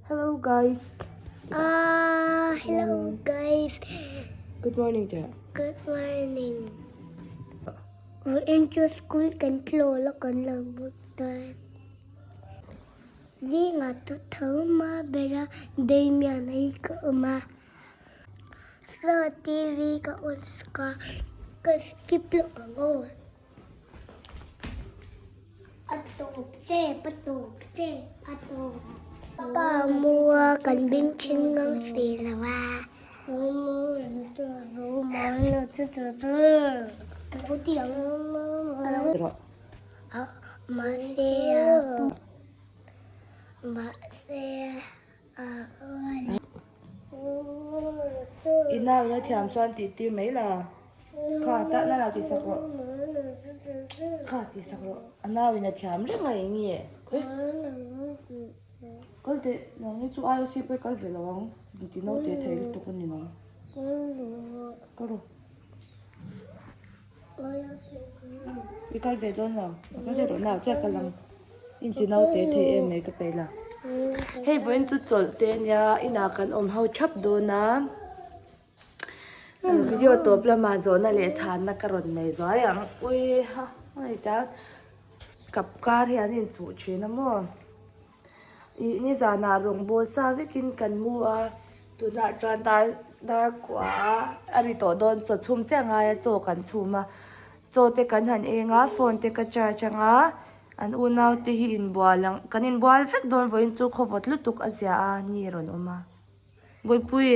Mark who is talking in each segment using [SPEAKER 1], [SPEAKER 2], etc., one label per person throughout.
[SPEAKER 1] Hello guys.
[SPEAKER 2] Hello guys.
[SPEAKER 1] Good morning dear.
[SPEAKER 2] Good morning. We're into school kan lola kan labutan. Zinga to thoma bera Damian ay ka uma. Sa TV ka unska ka skip lo ka go. Ato che ato. Pa mua kan bing ching ngang silawa.
[SPEAKER 1] Ina na thiam son ti mấy là kha ta na la ti sakro. Kha ti sakro. Ana wi na thiam le ngai ngi. Kol te no ni chu ai si pe kal ve lo. Ti no te thei tu kun ni no. Kalo. Ti kal ve don la. Ko te ro na che kalang. In ti no te thei em me ka pe la. Hey boin chu chol te nya ina kan om hau chap do na. Video to pla ma zo na le chan na karon nei zo yang ui ha ai ta kap kar hian in chu thina mo I ni za na rong bol sa vekin kan mu a tu na tran da kwa ari to don cho chum changa ya cho kan chuma cho te kan han e nga phone te ka cha changa an u naw te hi in boalang kan in boal fek don voin chu khowat lutuk azia a ni ron oma boi pui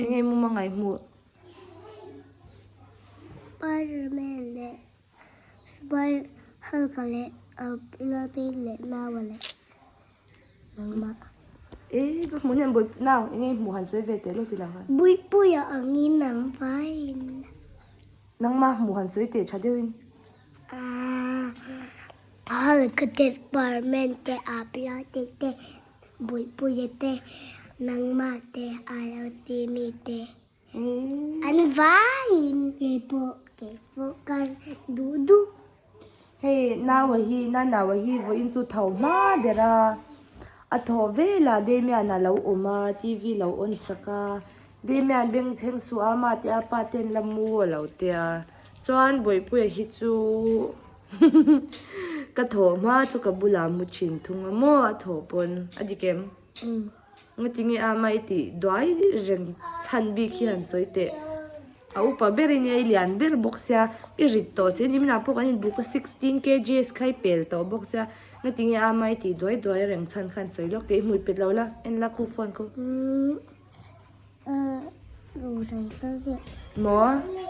[SPEAKER 1] engei mu mangai mu
[SPEAKER 2] Spider-Man le Spider Hulk le Bloody le Nawa le Mama
[SPEAKER 1] ก็หมุนยังบนน่าวยังไงหมูหันสวยเวทเลยทีหลัง
[SPEAKER 2] Bui ang inang pain
[SPEAKER 1] นังมาหมูหันสวยเตะชาเดียวอิน
[SPEAKER 2] Hulk te Spider-Man te Bloody te Bui te nang ma te Alotimi te An vain kepo kan dudu
[SPEAKER 1] เฮ้น่าวฮีน่าวฮีว่าอินสุดเท่ามาเดราอัทเวลาเดมียนเราออกมาทีวีเราอนสักเดมียนเบ่งเชิงสัวมาเตียปาเต็นลำมัวเราเตียจวนบ่อยป่วยฮิจูกระโถมาจุกบุลามุชินทุงมัวโถปนอดีเกมงั้นจริงๆอาไม่ติด้วยเรื่องชันบีขี้หันสวยเตะเอาปะเบรินีไอเลียนเบรบ็อกซ์ยาอิริตโตเซนี่มันพวกอันนี้บุก16 kgs ใครเปลตัวบ็อกซ์ยางั้นจริงๆอาไม่ติด้วยเรื่องชันขันสวยลูกเตะมือเป็ดเราละเอ็นละคู่ฟันกู
[SPEAKER 2] ดูใส่ก็เสีย
[SPEAKER 1] หมอ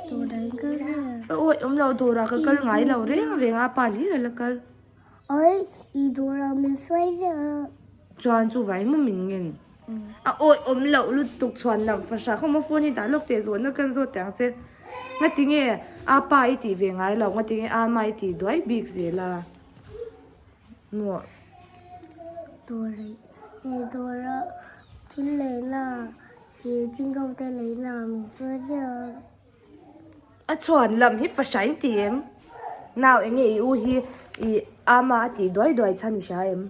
[SPEAKER 2] ดูใส่ก็เสีย
[SPEAKER 1] โอ้ยเราดูรักกันไงเราเร่งอาปาลีเลยละกัน
[SPEAKER 2] Ôi, ý đồ là mình xoay giờ
[SPEAKER 1] จวนจูไว้มึงมินเงินโอ้ยเราลุดตุกชวนนำภาษาเขามาพูดนี่แต่ลูกเตะส่วนนักกันโซแต่งเสียงั้นจริงๆอาปาอีตีเวียงไงเรางั้นจริงๆอาไม่ตีด้วยบิ๊กเสียละหมอ
[SPEAKER 2] đồ này ý đồ là chính lấy là ý chính công tay lấy là mình xoay giờ
[SPEAKER 1] ชวนลำฮิภาษาจีมน่าวเองอูฮีอามาตีด้วยชันนิชาเอ็ม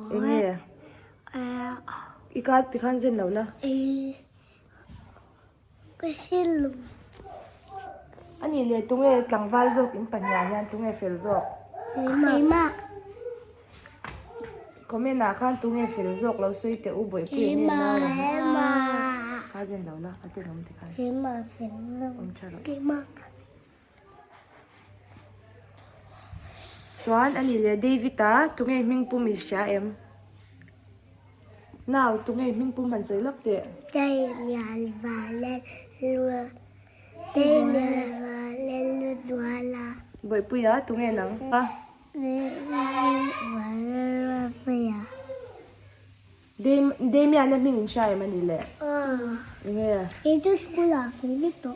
[SPEAKER 1] เองอีกาติขันเซนเราละ
[SPEAKER 2] ý cái xin lùm
[SPEAKER 1] อันนี้เลยตรงนี้หลังวาลโซกินปัญญาเฮียนตรงนี้เฟลโซ
[SPEAKER 2] mấy mà
[SPEAKER 1] ก็ไม่น่าขันตรงนี้เฟลโซเราสวยแต่อุบวยเพื่อนเนี่ยน่าเลย
[SPEAKER 2] mà
[SPEAKER 1] ข้าเซนเราละอันเดียวน้องติขัน
[SPEAKER 2] thế mà phải lùm cái mà
[SPEAKER 1] ส่วนอันนี้เลยเดวิต้าตรงนี้มิงปุ่มมิชาเอ็มน่าวตรงนี้มิงปุ่มมันสวยลักเตะ
[SPEAKER 2] đây nhà và lên lùa đây nhà và lên lùa là
[SPEAKER 1] บวยปุยอะตรงนี้หนังปะ
[SPEAKER 2] lên và lên bây giờ
[SPEAKER 1] เดมีอันนั้นมิงชายมันนี่แหละเนี่ย
[SPEAKER 2] itu sekolah itu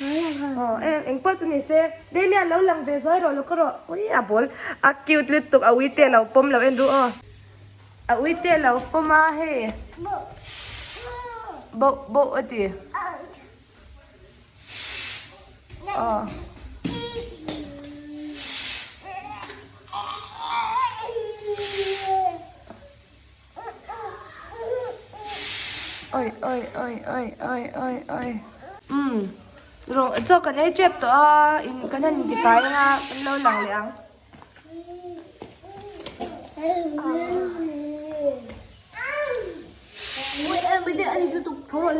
[SPEAKER 2] malah
[SPEAKER 1] อ๋อเอ็งปัจจุบันเซ่เดมีอันเราหลังเวซอยเราก็รอโอ้ยอ่ะบอลอ่ะคิวต์ลิตุกเอาวิเตเราปมเราเอ็นดูเอาวิเตเราปมมาเฮ้โบอดีอ๋อ ôi ôi ôi ôi ôi ôi ôi rồi cho cái này chép to in cái này thì cái nga lâu lằng lẹng ôi em bây giờ anh đi tụt thôi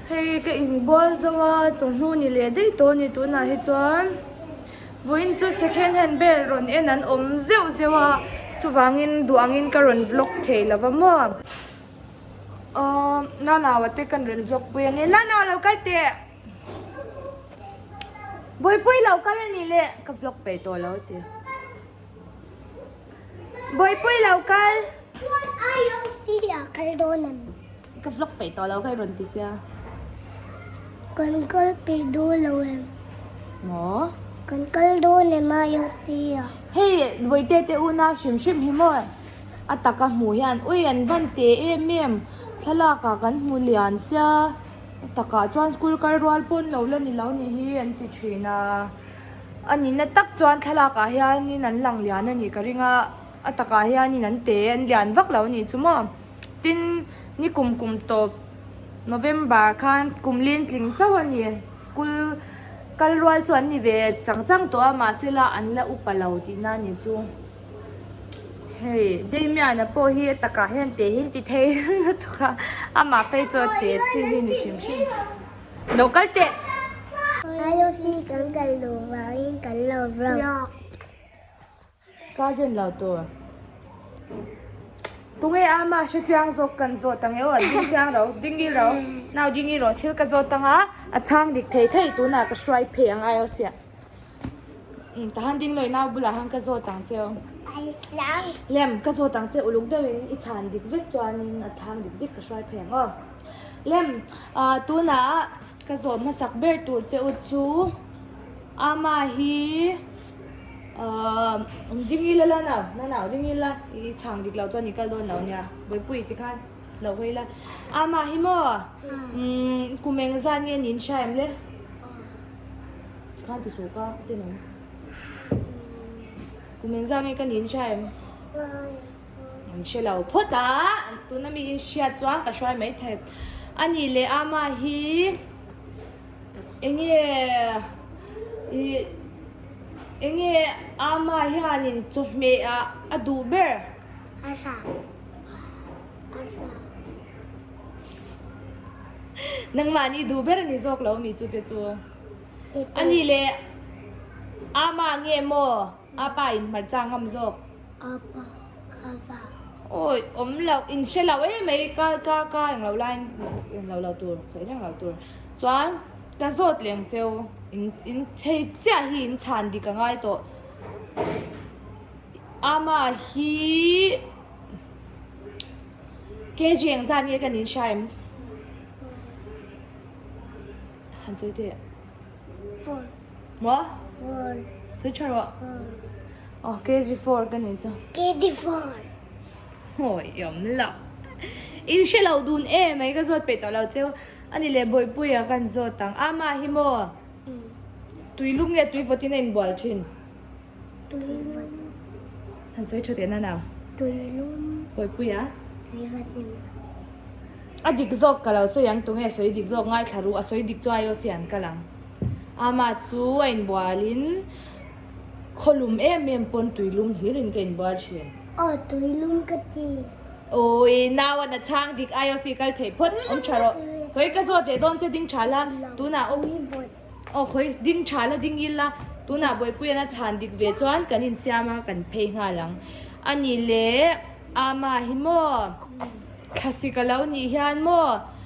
[SPEAKER 1] cái in ball zawa trong nu ni le dei to ni tu na hi chuan voin chu second hand bel ron en an om zeu zewa chuwangin duangin ka ron vlog thei lova mo na na wa te kan ron vlog pui ani na na lo kal te boy pui lo kal ni le ka vlog pe to lo te boy pui lo kal
[SPEAKER 2] What I don't see a kaldonan.
[SPEAKER 1] ka vlog pe to lo kai ron ti sia
[SPEAKER 2] Con pedo lawem.
[SPEAKER 1] mo
[SPEAKER 2] Con kaldone mayo siya.
[SPEAKER 1] hey boy te una shim hi mo ataka mu hian ui an van te em em thalaka kan mu lian sia taka chuan school kal rual pon lo la ni hi an ti thina ani na tak chuan thalaka hian ni nan lang lian ani ka ringa ataka hian ni nan te an lian vak lo ni chumo tin ni kum to November khan kumlin tling chawani school kalrual chuan ni ve changchang to ama sela an la upalo ti na ni chu hey deimia na po hi taka hen te hin ti thei to kha ama pe cho te chi hi ni shim local te
[SPEAKER 2] I don't see con kaldo vain kallo bro.
[SPEAKER 1] ka zen lo to Tunge Aama chiang zawk kan zawk tang yo ding chiang ro dingi ro naw dingi ro thil ka zawk tanga a chang dik thei tu na ka shrai pheng ayo sia ta han ding loi naw bula han ka zawk tang cheo
[SPEAKER 2] I sang.
[SPEAKER 1] lem ka zawk tang che uluk dawin I chan dik vek chuanin a thang dik ka shrai pheng o lem tu na ka zawk ma sak ber tu che u chu ama hi dingi la na nào dingi la I chang dik lao chuan ni kal don lo nya boi pui ti khan lo hoi la ama hi mo kumeng zan nge nin shaim le khan ti su ka te no kumeng zan nge ka nin shaim an she lo phota tu na mi in sha chuan ka shwai mai the ani le ama hi enge ama hianin chuhme a du ber
[SPEAKER 2] Asa.
[SPEAKER 1] nang mani du ber ni jok lo mi chu te chu ani le ama nge mo apa in mar chang am jok
[SPEAKER 2] Apa. Apa.
[SPEAKER 1] oi om lo in she lo e mai ka ang lo line lo tur khoi rang lo tur chuan ka zot leng cheu in thei cha hi in chan di ka ngai to ama hi ke jeng zan ye kan in shaim han soi te
[SPEAKER 2] Four.
[SPEAKER 1] mo
[SPEAKER 2] Four.
[SPEAKER 1] soi charo
[SPEAKER 2] Four.
[SPEAKER 1] kg4 kan in cha
[SPEAKER 2] Kitty four.
[SPEAKER 1] hoi yom lo in she lo dun e mai ka zot pe to lo cheu ani le boy pui a kan zot tang ama hi mo ตุยลุงเนี่ยตุยวัดที่ไหนบ่อยชิน
[SPEAKER 2] ตุยวัน
[SPEAKER 1] ท่านช่วยเฉลี่ยนั่นเอา
[SPEAKER 2] ตุยลุ่ม
[SPEAKER 1] ป่วยปุยอะ
[SPEAKER 2] ตุยวันนี้
[SPEAKER 1] อะดิกจอกกันแล้วสวยยังตรงเนี้ยสวยดิกจอกง่ายทารุอะสวยดิกจอยเอาเสียงกันลังอามาจูไอ้บัวลินขลุมเมียมปนตุยลุงหิรินกันบัวเชียน
[SPEAKER 2] อ๋อตุยลุ่มกะจี
[SPEAKER 1] โอ้ยนาวันน่ะช่างดิกไอเอาสิกัลเทพดอมชาร์เฮ้ยก็จอดเดดอนเซดิ้งชาละตูน่ะโอ้
[SPEAKER 2] ตุยวัน
[SPEAKER 1] โอ้เฮ้ยดิ้งชาละดิ้งยินละตูน่ะบ่อยปุยน่ะชานดิกเวจวนกันอินเสียมากันเพงหาลังอันนี้เละอามาหิโมคาสิกะแล้วนี่ฮิอันโม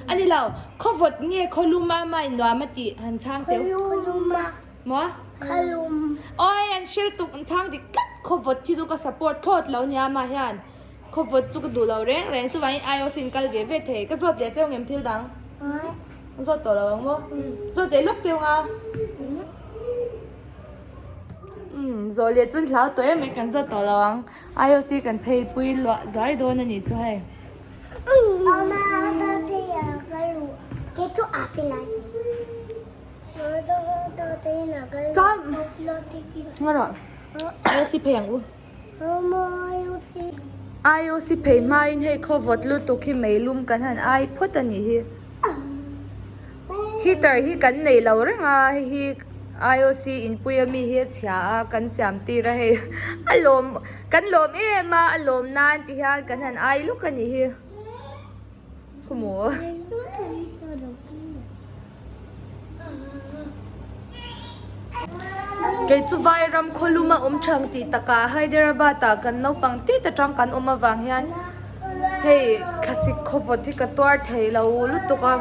[SPEAKER 1] อันนี้เราเขาวดเงี้ยเขาลุมมาไม่หนวมาติหันช่าง
[SPEAKER 2] ข
[SPEAKER 1] เตียว
[SPEAKER 2] ลุมมา
[SPEAKER 1] หมอ
[SPEAKER 2] ขลุม
[SPEAKER 1] โอ้ยอันเชลตุกอันช่างดิกัดเขาวดที่ดูก็สปอร์ตโคตรแล้วเนี่ยมาฮิอันเขาวดจุกดูเราแรงจุวันไอโอซินกัลเวเวเทก็จอดเลี้ยเจ้าเงิมทิลดัง
[SPEAKER 2] เอ้ย
[SPEAKER 1] จอดตัวเราหมอจอดเดี๋ยวลูกเจ้าอ่ะจอดเลี้ยจนเท้าตัวเองไม่กันจอดตัวเราไอโอซีกันเพย์ปุยหล่อจอยโดนนี่จ้อย
[SPEAKER 2] เอามาตัวเดียวก็รู้เกจุอาปิลานีตัวเดียวนะก็รู้
[SPEAKER 1] จอม
[SPEAKER 2] รถที่กิน
[SPEAKER 1] งั้นหรอไอโอซีเพย์ยังอู
[SPEAKER 2] เอามาอยู่สิ
[SPEAKER 1] ไอโอซีเพย์มาอินให้เขาวดลุตุกที่ไม่ลุ่มกันหันไอพูดอันนี้ฮีเตอร์ฮีกันในเราเรื่องฮีไอโอซีอินปุยมีเฮียชากันสามตีระเฮอารมณ์กันลมมาอารมณ์นานที่ฮะกันหันไอลูกกันนี่ ขโมยเกจูไวรัมโคลุมาช่างตีตะกาไฮเดรบาตากันนปังตีตะจังกันมาวางเฮียนเฮ้คลาสสิกโคฟที่กตัวเทเราลุตุกะ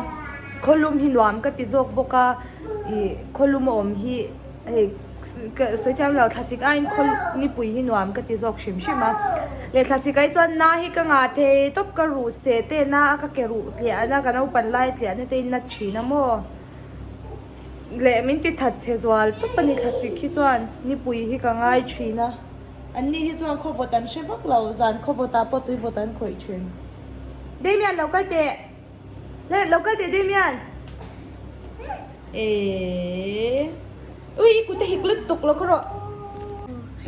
[SPEAKER 1] โคลุมหินวามกติจกบกาโคลุมฮีเฮ้สวยจังเราคลาสสิกไอ้คนนี่ปุยหินวามกติจกชิมมาเลยคลาสสิกไอ้จนน่าฮิกังอาเทตบกรูเสเตน่าก็เกรูเลียน่ากันเอาปันไล่เลียนี่เตนัดชีนะโมเลยมินติทัดเชจวลตบปนิคลาสสิกฮิจวนนี่ปุยฮิกังไอ้ชีนะอันนี้ฮิจวนเขาโฟตันเชฟักเราจันเขาโฟตาปตุยโฟตันคอยเชนเดมิอันเราก็เตะเลยเราก็เตะเดมิอันอุ้ยกูจะหิกลึกตกแล้วก็รอ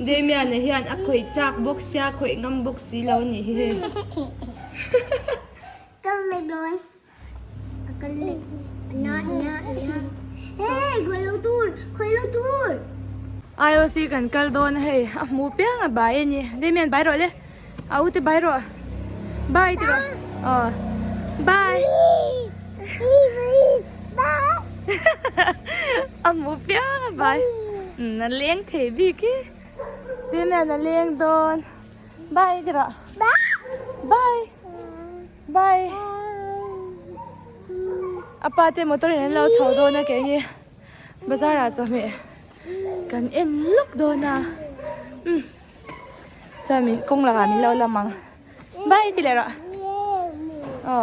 [SPEAKER 1] เดมีอันนี้อันอ่ะคุยจากบ็อกซี่คุยงำบ็อกซี่แล้วนี่เฮ้
[SPEAKER 2] ก็เลยโดนก็เลยน่าเฮ้ยคนรู้ตูน
[SPEAKER 1] ไอโอซีกันกัลโดนเฮ้มูเปียงอ่ะบายนี่เดมีอันบายรอเลยเอาที่บายรอบายที่รอบายอ่ะมูเปียงอ่ะบายนั่นเลี้ยงเทบีกี้เดมีอันนั่นเลี้ยงโดนบายที่รอบายอาปาเตมอเตอร์เนี่ยเราชาวโดนนะแกยี่บ้าจ้าราจะมีกันเอ็นลุกโดนนะจะมีกงละกันมีเราละมั้งบายที่ไหนละอ๋อ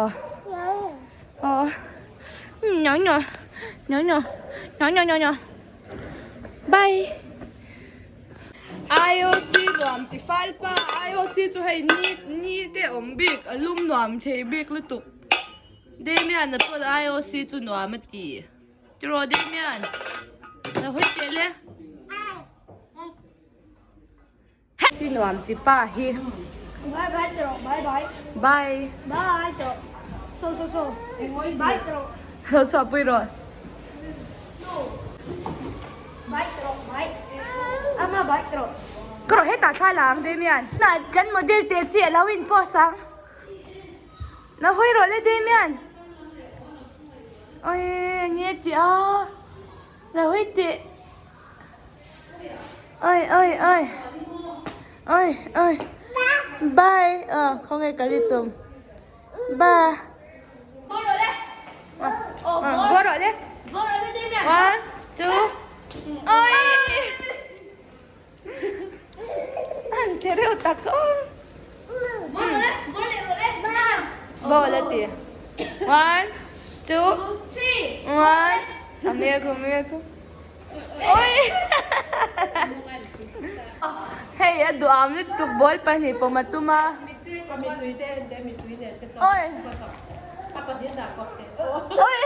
[SPEAKER 1] nhỏ bye IOC รวมที่ฟ้าป้า IOC จะให้นี่เตะอมบิ๊กอลุ่มรวมเทบิ๊กลุตุกเดมีอันนั้นตัว IOC จุนวามตีจะรอเดมีอันเราให้เตะเลยสินวามที่ป้าฮีบาย
[SPEAKER 2] Bye, Joe. So. Bye, Joe.
[SPEAKER 1] เราชอบไปรอ
[SPEAKER 2] Bye, Joe. Bye. Ama, bye, Joe.
[SPEAKER 1] ก็รอให้ตาท่าหลังเดมีอันนัดกันโมเดลเตะเจี๋ยแล้ววินปอสังแล้วให้รอเลยเดมีอันโอ้ยเนี่ยจีอ๋อแล้วให้เตะโอ้ยบายเขาไงกันลิตุมบายบอรอเลยone two โอ้ยอันเจเรวตะกงบอเลยตีone two one เมียกูโอ้ยเฮ้ยดูอามนี่ตุกบอลไปนี่ปมาตุมาโอ้ยโอ้ย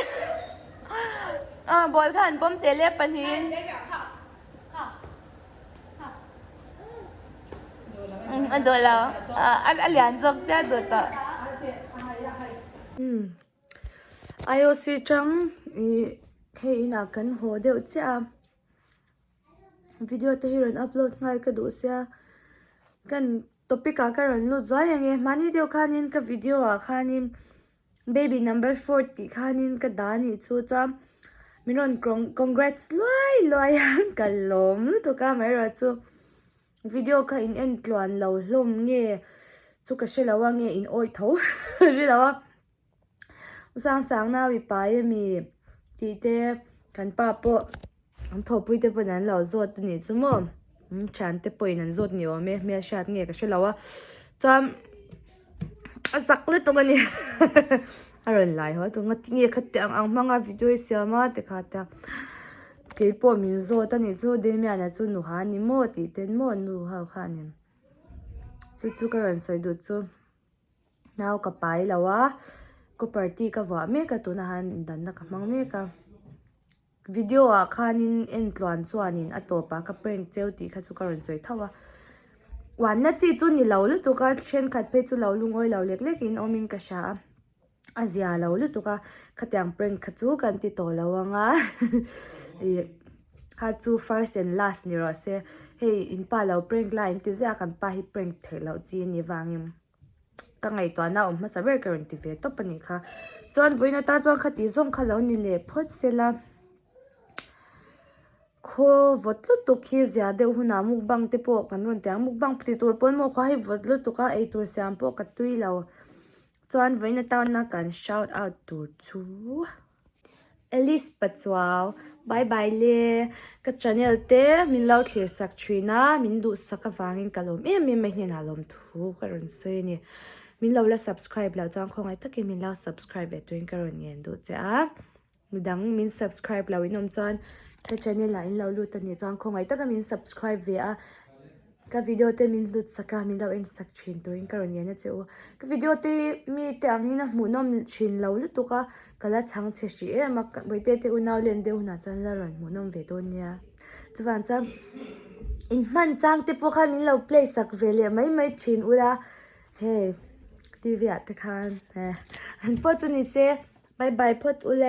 [SPEAKER 1] บอลขันป้อมเตะเล็บปันหินโดนแล้วอันเหรียญจกจ้าโดนต่อIOC จังแค่อินากันโหเดี๋ยวจ้าวิดีโอที่เราอัพโหลดมาก็ดูเสียกันท็อปิกการันลุดจ้าอย่างเงี้ยมันนี่เดี๋ยวข้านินกับวิดีโอข้านิน baby number 40ข้านินกับดานี่ชูจ้ามินอนcongrats ลอยกันลมลุตัวก้าไม่รู้จูวิดีโอข้าอินเอ็นตลวนเราลมเงี้ยจูก็เชื่อแล้วว่าเงี้ยอินโอ้ยท้อเชื่อแล้วว่าสร้างหน้าวิปายมีทีเต้กันป้าปะอันทบไปเต้ปนั้นเราจดนี่สมมฉันเต้ปนั้นจดนี่ว่าเมียชาติเงี้ยก็เชื่อแล้วว่าจะสักเลยตรงนี้อะไรหลายหัวตรงนี้เงี้ยขัดแต่อังมังอาวิดีโอเสียมาแต่ขัดแต่เกี่ยวกับมินจดนี่จดเดมีอันนั้นจดหนูหานี่โมทีเต้นโมหนูหาข้านี่จุกกันสวยดูจุน่ากับไปแล้วว่าก็ปาร์ตี้กับว่าเมกะตัวนั้นดันนักมังเมกะวิดีโอข้านินเอ็นตวนส่วนนินอัตโตปะกับเป็นเจ้าตีข้าสุการันสวยเท่าว่าวันนั้นจีจุนี่เราลุตัวก็เช่นขัดเพจุเราลุงอ้อยเราเล็กๆอินอมินกษาอาเซียเราลุตัวก็ขัดยังเป็นขัดจูกันติดต่อเราว่าง่ะฮัดจู first and last นี่เราเซ่เฮ้ยอินป้าเราเป็นไลน์ที่จะกันป้าให้เป็นเทเราจีนี่วางยิมก็ไงตัวน่าอมมาจะเรียกกันที่เวทตัวปนิค่ะจนวันนั้นตาจนขัดที่ส่งเขาเรานี่เลยพอดเสร็จแล้วโควัดลุตุกขี้เสียเดี๋ยวหัวหน้ามุกบังเตปอกกันวันแต่งมุกบังปฏิตัวปนโมควายวัดลุตุกไอตัวเสียมปอกกัดตุยเราจนวันนั้นตานักการ shout out ตัวจูเอลิสปัจจวาวบายบายเลยกับ channel เต้มินเล่าเคลียร์สักทรีนะมินดูสักวางอินกันลมมินไม่เห็นอารมณ์ทุกคนเสียนี่มินเล่าแล้ว subscribe แล้วจังคงไอ้ตะกี้มินเล่า subscribe แบบตัวเองกันเงี้ยดูจ้ามิดังมิน subscribe แล้วอินอมจอนถ้า channel ไหนเรารู้ตันนี่จังคงไอ้ตะกี้มิน subscribe เวียกับวิดีโอเต้มินดูสักมินเล่าเองสักทรีตัวเองกันเงี้ยนะเจ้ากับวิดีโอเต้มีแต่อันนี้นะหมุนอมชินเราลุตุกะก็ละช่างเชชีมักไปเต้อุณาเล่นเดี๋ยวน่าจะละรันหมุนอมเวโดเนียจุวันจ้าอินมันจังที่พวกเขามินเรา play สักเวลีไม่ชินอุละเฮ้ทีวีอัตคันอันพอจุนิเซ่บายบายพอดอุเล